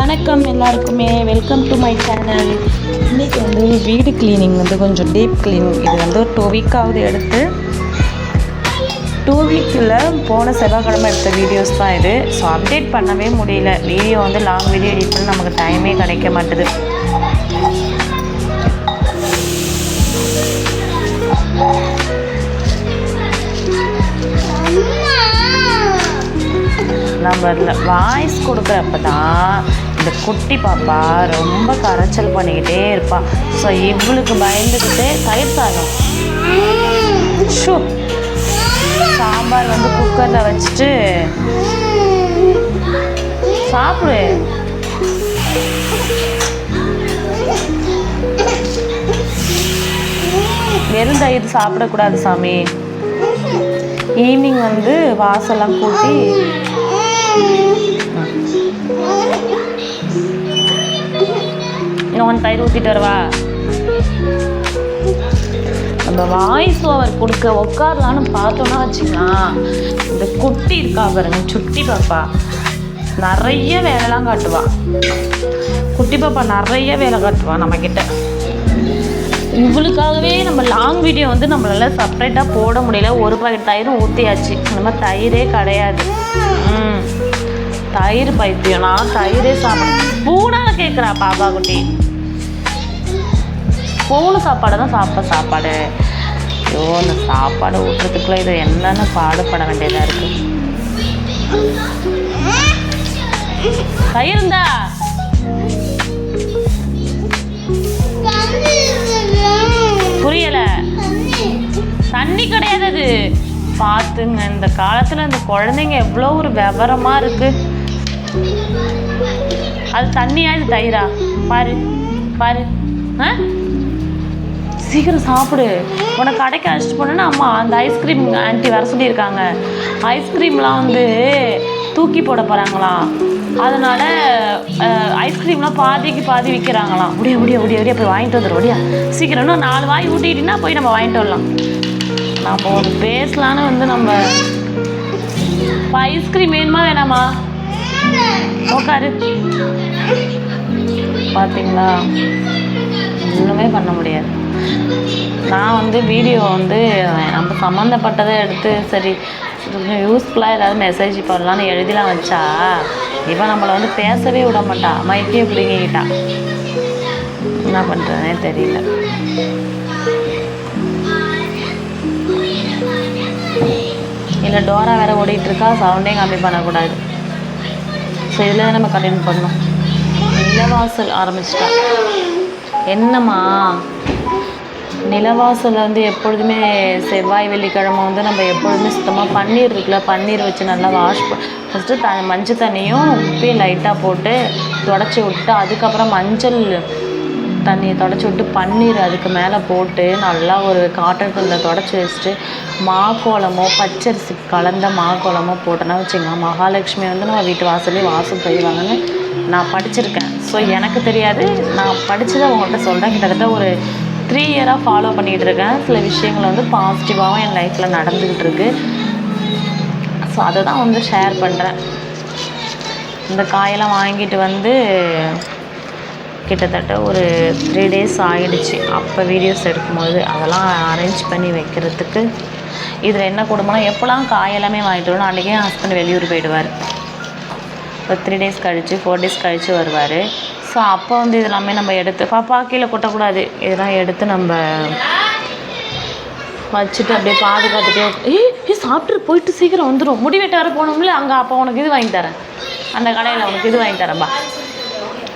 வணக்கம் எல்லாருக்குமே, welcome to my channel. இன்றைக்கி வந்து வீடு க்ளீனிங் வந்து கொஞ்சம் டீப் க்ளீனிங். இது வந்து ஒரு 2 வீக் ஆகுது எடுத்து. 2 வீக்கில் போன செவ்வாய்க்கிழமை எடுத்த வீடியோஸ் தான் இது. ஸோ அப்டேட் பண்ணவே முடியல. வீடியோ வந்து லாங் வீடியோ எடிட் பண்ண நமக்கு டைமே கிடைக்க மாட்டுது. நம்ம அதில் வாய்ஸ் கொடுக்குறப்ப தான் இந்த குட்டி பாப்பா ரொம்ப கரைச்சல் பண்ணிக்கிட்டே இருப்பாள். ஸோ இவளுக்கு பயந்துக்கிட்டு தயிர் சாதம் சாம்பார் வந்து குக்கரில் வச்சுட்டு சாப்பிடு. வெறும் தயிர் சாப்பிடக்கூடாது சாமி. ஈவினிங் வந்து வாசலாம் கூட்டி இன்னும் தயிர் ஊற்றிட்டு வரவா. நம்ம வாய்ஸ் ஓவர் கொடுக்க உட்காரலான்னு பார்த்தோன்னா வச்சுக்கலாம், இந்த குட்டி இருக்கா பாருங்க, சுட்டி பாப்பா நிறைய வேலைலாம் காட்டுவா. குட்டி பாப்பா நிறைய வேலை காட்டுவா நம்மக்கிட்ட. இவளுக்காகவே நம்ம லாங் வீடியோ வந்து நம்மளால செப்ரேட்டாக போட முடியல. ஒரு பாக்கெட் தயிரும் ஊற்றியாச்சு. இந்த மாதிரி தயிரே கிடையாது. தயிர் பைத்தியம். நான் தயிரே சாப்பிட பூனால கேட்குறா பாப்பா குட்டி. பூனை சாப்பாடு தான் சாப்பாடு. ஐயோ, இந்த சாப்பாடு ஊட்டுறதுக்குள்ள இது என்னென்ன பாடுபட வேண்டியதாக இருக்கு. தயிருந்தா புரியல. தண்ணி கிடையாது அது. பார்த்துங்க, இந்த காலத்தில் இந்த குழந்தைங்க எவ்வளோ ஒரு விவரமாக இருக்கு. அது தண்ணியா இது தயிரா? பாரு பாரு. சீக்கிரம் சாப்பிடு. உனக்கு கடைக்கு அழைச்சிட்டு போனேன்னா அம்மா அந்த ஐஸ்கிரீம் ஆன்ட்டி வர சொல்லியிருக்காங்க. ஐஸ்கிரீம்லாம் வந்து தூக்கி போட போகிறாங்களாம். அதனால் ஐஸ்கிரீம்லாம் பாதிக்கு பாதி விற்கிறாங்களாம். முடியா போய் வாங்கிட்டு வந்துடும். முடியா சீக்கிரம். இன்னும் 4 வாய் ஊட்டிக்கிட்டிங்கன்னா போய் நம்ம வாங்கிட்டு வரலாம். நம்ம ஒரு பேசலான்னு வந்து நம்ம இப்போ ஐஸ்கிரீம் வேணுமா வேணாமா? உட்காரு. பார்த்தீங்களா, ஒன்றுமே பண்ண முடியாது. நான் வந்து வீடியோ வந்து நம்ம சம்மந்தப்பட்டதை எடுத்து சரி யூஸ்ஃபுல்லாக ஏதாவது மெசேஜ் பண்ணலான்னு எழுதிலாம் வச்சா இப்போ நம்மளை வந்து பேசவே விட மாட்டா. மைக்கே பிடிங்கிக்கிட்டா. என்ன பண்ணுறதுனே தெரியல. இல்லை டோரா வேறு ஓடிட்டுருக்கா. சவுண்டே கம்மி பண்ணக்கூடாது. ஸோ இதில் நம்ம கண்டினியூ பண்ணோம். நிலவாசல் ஆரம்பிச்சிட்டா. என்னம்மா, நிலவாசல் வந்து எப்பொழுதுமே செவ்வாய் வெள்ளிக்கிழமை வந்து நம்ம எப்பொழுதுமே சுத்தமாக பன்னீர் இருக்குல்ல, பன்னீர் வச்சு நல்லா வாஷ் ஃபஸ்ட்டு மஞ்சள் தண்ணியும் உப்பையும் லைட்டாக போட்டு தொடச்சி விட்டு, அதுக்கப்புறம் மஞ்சள் தண்ணியை தொடச்சி விட்டு பன்னீர் அதுக்கு மேலே போட்டு நல்லா ஒரு காட்டன் துணியில் தொடச்சி வச்சுட்டு மாக்கோலமோ பச்சரிசி கலந்த மாக்கோலமோ போட்டோன்னா வச்சுக்கோங்க, மகாலட்சுமி வந்து நம்ம வீட்டு வாசல் செய்வாங்கன்னு நான் படிச்சிருக்கேன். ஸோ எனக்கு தெரியாது, நான் படித்ததை அவங்கள்ட்ட சொல்கிறேன். கிட்டத்தட்ட ஒரு 3 இயராக ஃபாலோ பண்ணிகிட்டு இருக்கேன். சில விஷயங்கள் வந்து பாசிட்டிவாகவும் என் லைஃப்பில் நடந்துக்கிட்டு இருக்கு. ஸோ அதை தான் வந்து ஷேர் பண்ணுறேன். இந்த காயெல்லாம் வாங்கிட்டு வந்து கிட்டத்தட்ட ஒரு 3 days ஆகிடுச்சு. அப்போ வீடியோஸ் எடுக்கும்போது அதெல்லாம் அரேஞ்ச் பண்ணி வைக்கிறதுக்கு. இதில் என்ன கொடுமைனா, எப்போலாம் காயெல்லாமே வாங்கிட்டு வரணும் அன்றைக்கே என் ஹஸ்பண்ட் வெளியூர் போயிடுவார். ஒரு 3 days கழித்து 4 days கழித்து வருவார். ஸோ அப்போ வந்து இதெல்லாமே நம்ம எடுத்து பாப்பா கீழே கொட்டக்கூடாது. இதெல்லாம் எடுத்து நம்ம வச்சுட்டு அப்படியே பாதுகாத்துட்டே சாப்பிட்டு போயிட்டு சீக்கிரம் வந்துடும். முடி வெட்ட வர போனோம்ல அங்கே. அப்போ உனக்கு இது வாங்கி தரேன், அந்த கடையில் உனக்கு இது வாங்கி தரேன்பா.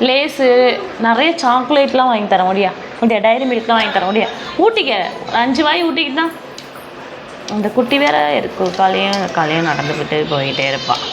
லேஸு நிறைய சாக்லேட்லாம் வாங்கி தரேன். முடியா டைரி மில்க்லாம் வாங்கி தரேன். முடியா ஊட்டிக்க 5 வாய் ஊட்டிக்கிட்டு தான். இந்த குட்டி வேற இருக்கும். காலையும் நடந்துக்கிட்டு போயிட்டே இருப்பாள்.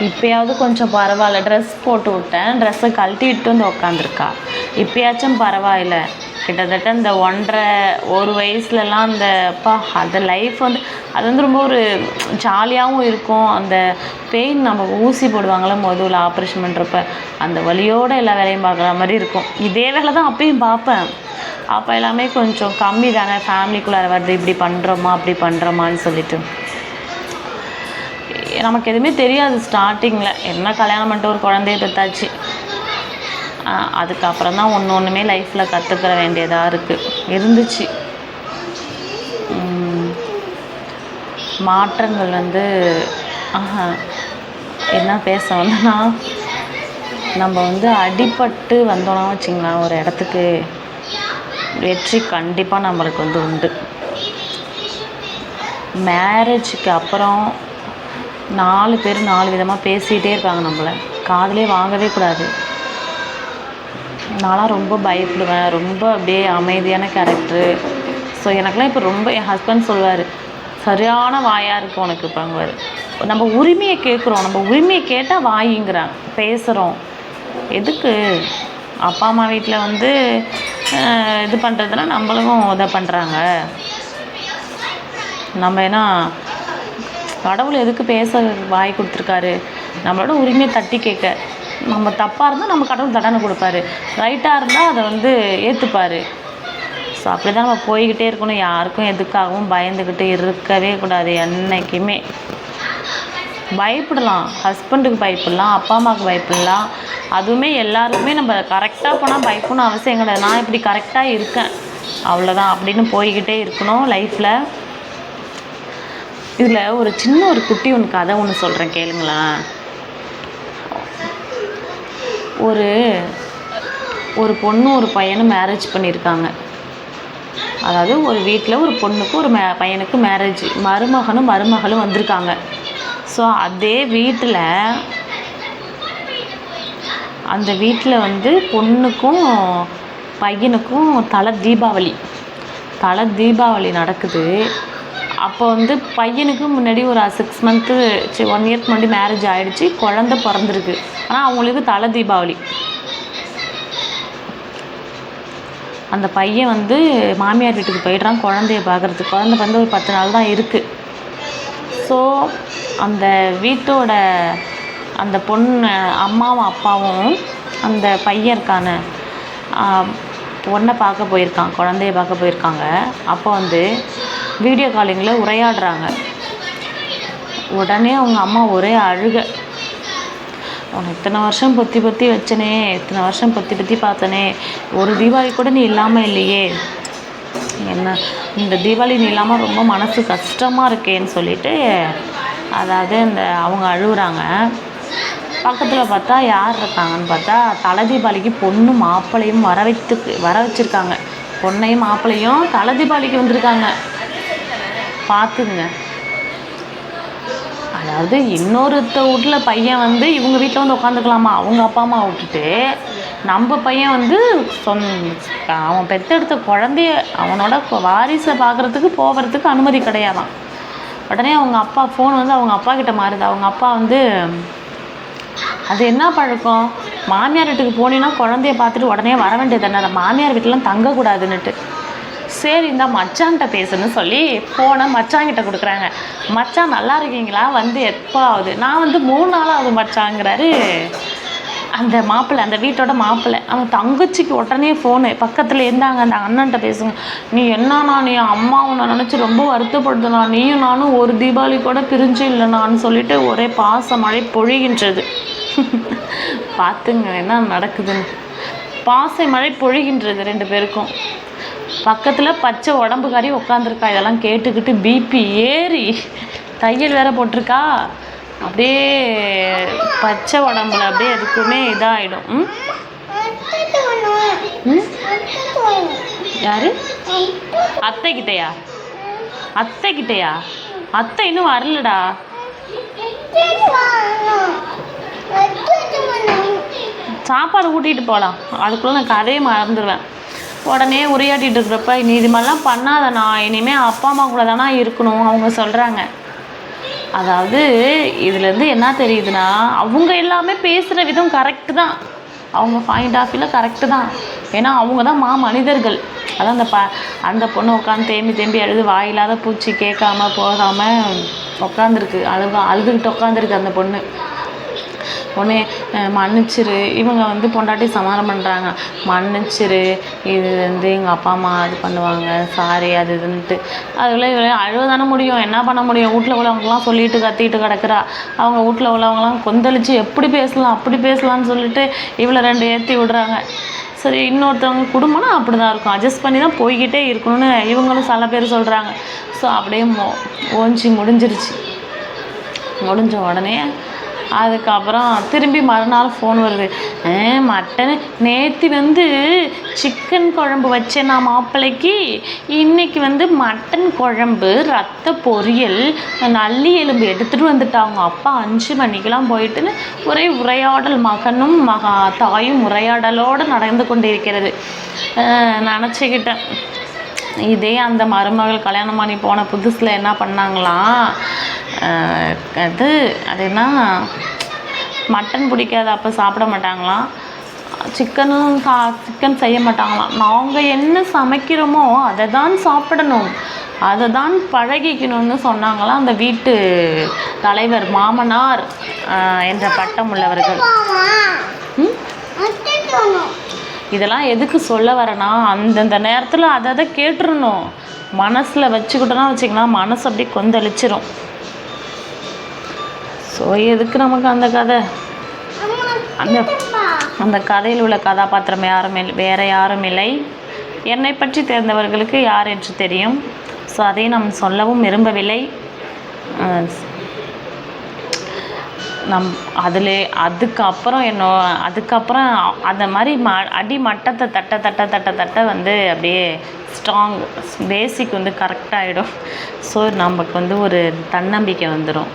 இப்போயாவது கொஞ்சம் பரவாயில்ல. ட்ரெஸ் போட்டு விட்டேன், ட்ரெஸ்ஸை கழட்டி விட்டு வந்து உக்காந்துருக்கா. இப்போயாச்சும் பரவாயில்ல. கிட்டத்தட்ட இந்த 1 வயசுலலாம் அந்த அந்த லைஃப் வந்து அது வந்து ரொம்ப ஒரு ஜாலியாகவும் இருக்கும். அந்த பெயின் நம்ம ஊசி போடுவாங்களே முதல்ல ஆப்ரேஷன் பண்ணுறப்ப அந்த வலியோடு எல்லா வேலையும் பார்க்குற மாதிரி இருக்கும். இதே வேலை தான் அப்பயும் பார்ப்பேன். அப்போ எல்லாமே கொஞ்சம் கம்மி தானே, ஃபேமிலிக்குள்ளே வருது, இப்படி பண்ணுறோமா அப்படி பண்ணுறோமான்னு சொல்லிட்டு. நமக்கு எதுவுமே தெரியாது ஸ்டார்டிங்கில். என்ன கல்யாணம் பண்ணிட்டு ஒரு குழந்தைய பெற்றாச்சு. அதுக்கப்புறம் தான் ஒன்றுமே லைஃப்பில் கற்றுக்கிற வேண்டியதாக இருந்துச்சு. மாற்றங்கள் வந்து என்ன பேச வந்தோன்னா, நம்ம வந்து அடிபட்டு வந்தோன்னா வச்சிங்களேன் ஒரு இடத்துக்கு, வெற்றி கண்டிப்பாக நம்மளுக்கு வந்து உண்டு. மேரேஜுக்கு அப்புறம் 4 பேர் 4 விதமாக பேசிகிட்டே இருப்பாங்க, நம்மளை காதிலே வாங்கவே கூடாது. நான்லாம் ரொம்ப பயப்படுவேன், ரொம்ப அப்படியே அமைதியான கேரக்டரு. ஸோ எனக்குலாம் இப்போ ரொம்ப என் ஹஸ்பண்ட் சொல்லுவார், சரியான வாயாக இருக்குது உனக்கு இப்போங்குவார். நம்ம உரிமையை கேட்குறோம், நம்ம உரிமையை கேட்டால் வாயிங்கிறான் பேசுகிறோம். எதுக்கு அப்பா அம்மா வீட்டில் வந்து இது பண்ணுறதுனா நம்மளும் இதை பண்ணுறாங்க. நம்ம ஏன்னா கடவுள் எதுக்கு பேச வாய் கொடுத்துருக்காரு? நம்மளோட உரிமையை தட்டி கேட்க. நம்ம தப்பாக இருந்தால் நம்ம கடவுள் தண்டனை கொடுப்பாரு, ரைட்டாக இருந்தால் அதை வந்து ஏற்றுப்பார். ஸோ அப்படி தான் நம்ம போய்கிட்டே இருக்கணும். யாருக்கும் எதுக்காகவும் பயந்துக்கிட்டு இருக்கவே கூடாது. என்றைக்குமே பயப்படலாம், ஹஸ்பண்டுக்கு பயப்படலாம், அப்பா அம்மாவுக்கு பயப்படலாம். அதுவுமே எல்லாருக்குமே நம்ம கரெக்டாக போனால் பயப்படணும் அவசியம் கிடையாது. நான் இப்படி கரெக்டாக இருக்கேன் அவ்வளோதான் அப்படின்னு போய்கிட்டே இருக்கணும் லைஃப்பில். இதில் ஒரு சின்ன ஒரு குட்டி ஒன்று கதை ஒன்று சொல்கிறேன் கேளுங்களேன். ஒரு பொண்ணு ஒரு பையனும் மேரேஜ் பண்ணியிருக்காங்க. அதாவது ஒரு வீட்டில் ஒரு பொண்ணுக்கு ஒரு பையனுக்கு மேரேஜ், மருமகனும் மருமகளும் வந்திருக்காங்க. ஸோ அதே வீட்டில் அந்த வீட்டில் வந்து பொண்ணுக்கும் பையனுக்கும் தலை தீபாவளி நடக்குது. அப்போ வந்து பையனுக்கு முன்னாடி ஒரு 6 மந்த்து 1 இயர்க்கு முன்னாடி மேரேஜ் ஆகிடுச்சு, குழந்த பிறந்திருக்கு. ஆனால் அவங்களுக்கு தலை தீபாவளி. அந்த பையன் வந்து மாமியார் வீட்டுக்கு போயிடுறான் குழந்தைய பார்க்குறதுக்கு. குழந்தை வந்து ஒரு 10 நாள் தான் இருக்குது. ஸோ அந்த வீட்டோட அந்த பொண்ணு அம்மாவும் அப்பாவும் அந்த பையன் இருக்கான பொண்ணை பார்க்க போயிருக்கான், குழந்தைய பார்க்க போயிருக்காங்க. அப்போ வந்து வீடியோ காலிங்கில் உரையாடுறாங்க. உடனே அவங்க அம்மா ஒரே அழுகை. உன்னை இத்தனை வருஷம் பொத்தி வச்சனே, இத்தனை வருஷம் பொத்தி பார்த்தனே, ஒரு தீபாவளி கூட நீ இல்லாமல் இல்லையே, என்ன இந்த தீபாவளி நீ இல்லாமல் ரொம்ப மனசு கஷ்டமாக இருக்கேன்னு சொல்லிட்டு அதாவது அவங்க அழுகுறாங்க. பக்கத்தில் பார்த்தா யார் இருக்காங்கன்னு பார்த்தா தலை தீபாவளிக்கு பொண்ணு மாப்பிள்ளையும் வர வச்சுருக்காங்க. பொண்ணையும் மாப்பிள்ளையும் தலை தீபாவளிக்கு வந்திருக்காங்க. பார்த்துங்க. அதாவது இன்னொருத்த வீட்டில் பையன் வந்து இவங்க வீட்டில் வந்து உட்காந்துக்கலாமா அவங்க அப்பா அம்மா விட்டுட்டு, நம்ம பையன் வந்து அவன் பெற்றெடுத்த குழந்தைய அவனோட வாரிசை பார்க்குறதுக்கு போகிறதுக்கு அனுமதி கிடையாதான். உடனே அவங்க அப்பா ஃபோன் வந்து அவங்க அப்பா கிட்ட மாறுது. அவங்க அப்பா வந்து அது என்ன பழக்கம், மாமியார் வீட்டுக்கு போனீங்கன்னா குழந்தைய பார்த்துட்டு உடனே வர வேண்டியது தானே, அதை மாமியார் வீட்டிலாம் தங்கக்கூடாதுன்னுட்டு. சரி இந்த மச்சான்கிட்ட பேசுன்னு சொல்லி ஃபோனை மச்சான்கிட்ட கொடுக்குறாங்க. மச்சான் நல்லா இருக்கீங்களா, வந்து எப்போ ஆகுது, நான் வந்து 3 நாள் ஆகுது மச்சாங்கிறாரு அந்த மாப்பிள்ளை, அந்த வீட்டோட மாப்பிள்ளை. அவன் தங்கச்சிக்கு உடனே ஃபோனு பக்கத்தில் இருந்தாங்க, அந்த அண்ணன்ட்ட பேசுங்க. நீ என்னன்னா நீ அம்மா உன்னை நினச்சி ரொம்ப வருத்தப்படுதுண்ணா, நீயும் நானும் ஒரு தீபாவளி கூட பிரிஞ்சு இல்லைனான்னு சொல்லிட்டு ஒரே பாச மழை பொழிகின்றது. பார்த்துங்க என்ன நடக்குதுன்னு. பாசை மழை பொழிகின்றது 2 பேருக்கும். பக்கத்தில் பச்சை உடம்புக்காரி உட்காந்துருக்கா. இதெல்லாம் கேட்டுக்கிட்டு பிபி ஏறி தையல் வேற போட்டிருக்கா. அப்படியே பச்சை உடம்புல அப்படியே எதுக்குமே இதாகிடும். யாரு அத்தைக்கிட்டையா? அத்தை இன்னும் வரலடா. சாப்பாடு ஊட்டிகிட்டு போகலாம், அதுக்குள்ளே நான் கதையை மறந்துடுவேன். உடனே உரையாட்டிகிட்டு இருக்கிறப்ப நீ இது மாதிரிலாம் பண்ணாதண்ணா, இனிமேல் அப்பா அம்மா கூட தானே இருக்கணும் அவங்க சொல்கிறாங்க. அதாவது இதுலேருந்து என்ன தெரியுதுன்னா, அவங்க எல்லாமே பேசுகிற விதம் கரெக்டு தான், அவங்க பாயிண்ட் ஆஃப் வியூவில் கரெக்டு தான். ஏன்னா அவங்க தான் மனிதர்கள். அதான் அந்த பொண்ணு உட்காந்து தேம்பி அழுது வாயில்லாத பூச்சி கேட்காம போகாமல் உட்காந்துருக்கு, அழுதுகிட்டு உட்காந்துருக்கு அந்த பொண்ணு. உடனே மன்னிச்சிரு, இவங்க வந்து பொண்டாட்டி சமாதானம் பண்ணுறாங்க, மன்னிச்சிரு, இது வந்து எங்கள் அப்பா அம்மா இது பண்ணுவாங்க, சாரி அது இதுன்ட்டு. அதில் அழுவ தானே முடியும், என்ன பண்ண முடியும்? வீட்டில் உள்ளவங்கலாம் சொல்லிட்டு கத்திட்டு கிடக்குறா. அவங்க வீட்டில் உள்ளவங்களாம் கொந்தளிச்சு எப்படி பேசலாம் அப்படி பேசலான்னு சொல்லிட்டு இவளை 2 ஏற்றி விடுறாங்க. சரி, இன்னொருத்தவங்க குடும்பம்னா அப்படி தான் இருக்கும், அட்ஜஸ்ட் பண்ணி தான் போய்கிட்டே இருக்கணும்னு இவங்களும் சில பேர் சொல்கிறாங்க. ஸோ அப்படியே முடிஞ்சிருச்சு. முடிஞ்ச உடனே அதுக்கப்புறம் திரும்பி மறுநாள் ஃபோன் வருது. மட்டன் நேற்று வந்து சிக்கன் குழம்பு வச்சேன் நான் மாப்பிள்ளைக்கு, இன்றைக்கி வந்து மட்டன் குழம்பு, ரத்த பொரியல், நல்லி எலும்பு எடுத்துகிட்டு வந்துட்டாங்க அப்பா 5 மணிக்கெலாம் போயிட்டுன்னு ஒரே உரையாடல், மகனும் தாயும் உரையாடலோடு நடந்து கொண்டிருக்கிறது. நினச்சிக்கிட்டேன், இதே அந்த மருமகள் கல்யாணம் பண்ணி போன புதுசில் என்ன பண்ணாங்களாம், அது என்ன மட்டன் பிடிக்காது, அப்போ சாப்பிட மாட்டாங்களாம், சிக்கன் செய்ய மாட்டாங்களாம். நாங்கள் என்ன சமைக்கிறோமோ அதை தான் சாப்பிடணும், அதை தான் பழகிக்கணும்னு சொன்னாங்களாம் அந்த வீட்டு தலைவர், மாமனார் என்ற பட்டம் உள்ளவர்கள். இதெல்லாம் எதுக்கு சொல்ல வரேன்னா, அந்தந்த நேரத்தில் அதை கேட்டுருணும். மனசில் வச்சுக்கிட்டோன்னா வச்சுக்கலாம், மனசு அப்படியே கொந்தளிச்சிரும். ஸோ எதுக்கு நமக்கு அந்த கதை? அந்த கதையில் உள்ள கதாபாத்திரம் வேறு யாரும் இல்லை, என்னை பற்றி தெரிந்தவர்களுக்கு யார் என்று தெரியும். ஸோ அதை நாம் சொல்லவும் விரும்பவில்லை. அதுக்கப்புறம் அதுக்கப்புறம் அந்த மாதிரி அடி மட்டத்தை தட்ட வந்து அப்படியே ஸ்ட்ராங் பேசிக் வந்து கரெக்டாகிடும். ஸோ நமக்கு வந்து ஒரு தன்னம்பிக்கை வந்துடும்.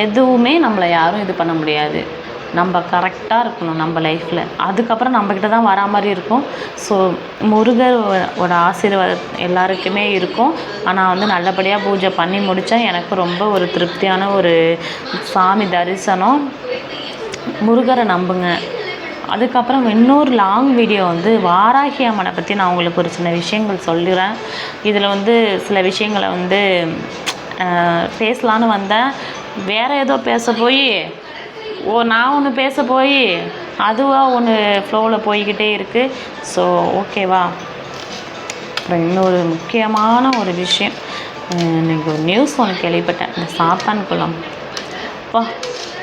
எதுவுமே நம்மளை யாரும் இது பண்ண முடியாது, நம்ம கரெக்டாக இருக்கணும் நம்ம லைஃப்பில். அதுக்கப்புறம் நம்மக்கிட்ட தான் வரா மாதிரி இருக்கும். ஸோ முருகரோட ஆசீர்வாதம் எல்லாருக்குமே இருக்கும். ஆனால் வந்து நல்லபடியாக பூஜை பண்ணி முடித்தேன். எனக்கு ரொம்ப ஒரு திருப்தியான ஒரு சாமி தரிசனம். முருகரை நம்புங்க. அதுக்கப்புறம் இன்னொரு லாங் வீடியோ வந்து வாராகி அம்மனை பற்றி நான் உங்களுக்கு ஒரு சின்ன விஷயங்கள் சொல்லிடுறேன். இதில் வந்து சில விஷயங்களை வந்து பேசலான்னு வந்தேன், வேறு ஏதோ பேச போய் நான் ஒன்று பேச போய் அதுவாக ஒன்று ஃப்ளோவில் போய்கிட்டே இருக்குது. ஸோ ஓகேவா? அப்புறம் இன்னொரு முக்கியமான ஒரு விஷயம், எனக்கு ஒரு நியூஸ் ஒன்று கேள்விப்பட்டேன். இந்த சாத்தான் குளம்,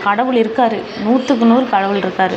கடவுள் இருக்கார், 100க்கு 100 கடவுள் இருக்கார்.